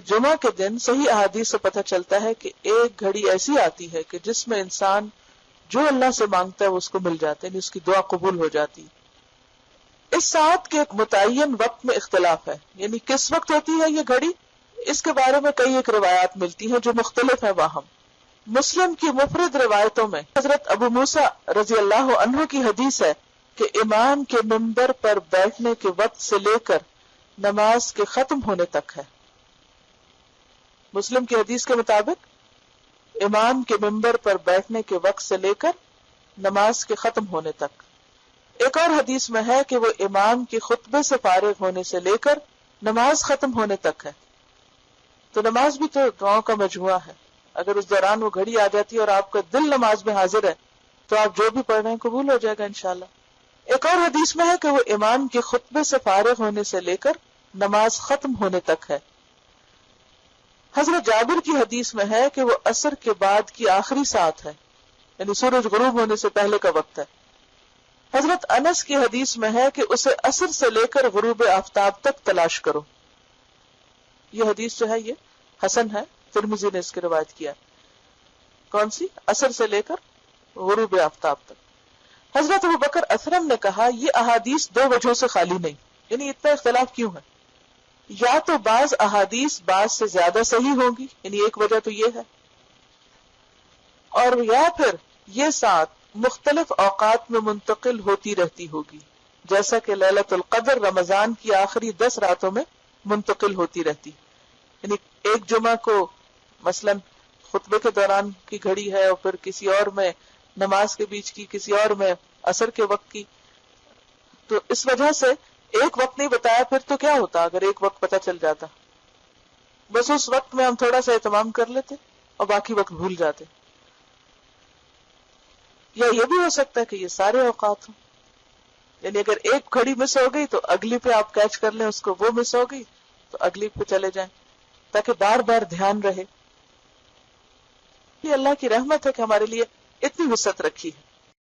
جمعہ کے دن صحیح احادیث سے پتہ چلتا ہے کہ ایک گھڑی ایسی آتی ہے کہ جس میں انسان جو اللہ سے مانگتا ہے وہ اس کو مل جاتا ہے، یعنی اس کی دعا قبول ہو جاتی ہے۔ اس ساعت کے متعین وقت میں اختلاف ہے، یعنی کس وقت ہوتی ہے یہ گھڑی، اس کے بارے میں کئی ایک روایات ملتی ہیں جو مختلف ہیں واہم۔ مسلم کی مفرد روایتوں میں حضرت ابو موسیٰ رضی اللہ عنہ کی حدیث ہے کہ امام کے منبر پر بیٹھنے کے وقت سے لے کر نماز کے ختم ہونے تک ہے۔ مسلم کی حدیث کے مطابق امام کے منبر پر بیٹھنے کے وقت سے لے کر نماز کے ختم ہونے تک۔ ایک اور حدیث میں ہے کہ وہ امام کے خطبے سے فارغ ہونے سے لے کر نماز ختم ہونے تک ہے۔ تو نماز بھی تو دعاؤں کا مجموعہ ہے، اگر اس دوران وہ گھڑی آ جاتی ہے اور آپ کا دل نماز میں حاضر ہے تو آپ جو بھی پڑھ رہے ہیں قبول ہو جائے گا انشاءاللہ۔ ایک اور حدیث میں ہے کہ وہ امام کے خطبے سے فارغ ہونے سے لے کر نماز ختم ہونے تک ہے۔ حضرت جابر کی حدیث میں ہے کہ وہ عصر کے بعد کی آخری ساعت ہے، یعنی سورج غروب ہونے سے پہلے کا وقت ہے۔ حضرت انس کی حدیث میں ہے کہ اسے عصر سے لے کر غروب آفتاب تک تلاش کرو۔ یہ حدیث جو ہے یہ حسن ہے، ترمذی نے اس کی روایت کیا۔ کون سی؟ عصر سے لے کر غروب آفتاب تک۔ حضرت ابوبکر اسرم نے کہا یہ احادیث دو وجہوں سے خالی نہیں، یعنی اتنا اختلاف کیوں ہے؟ یا تو بعض احادیث بعض سے زیادہ صحیح ہوں گی، یعنی ایک وجہ تو یہ ہے، اور یا پھر یہ ساتھ مختلف اوقات میں منتقل ہوتی رہتی ہوگی، جیسا کہ لیلۃ القدر رمضان کی آخری 10 راتوں میں منتقل ہوتی رہتی، یعنی ایک جمعہ کو مثلا خطبے کے دوران کی گھڑی ہے اور پھر کسی اور میں نماز کے بیچ کی، کسی اور میں عصر کے وقت کی، تو اس وجہ سے ایک وقت نہیں بتایا، پھر تو کیا ہوتا اگر ایک وقت پتہ چل جاتا؟ بس اس وقت میں ہم تھوڑا سا اہتمام کر لیتے اور باقی وقت بھول جاتے۔ یا یہ بھی ہو سکتا ہے کہ یہ سارے اوقات ہوں، یعنی اگر ایک گھڑی مس ہو گئی تو اگلی پہ آپ کیچ کر لیں اس کو، وہ مس ہو گئی تو اگلی پہ چلے جائیں، تاکہ بار بار دھیان رہے۔ یہ اللہ کی رحمت ہے کہ ہمارے لیے اتنی وسعت رکھی ہے۔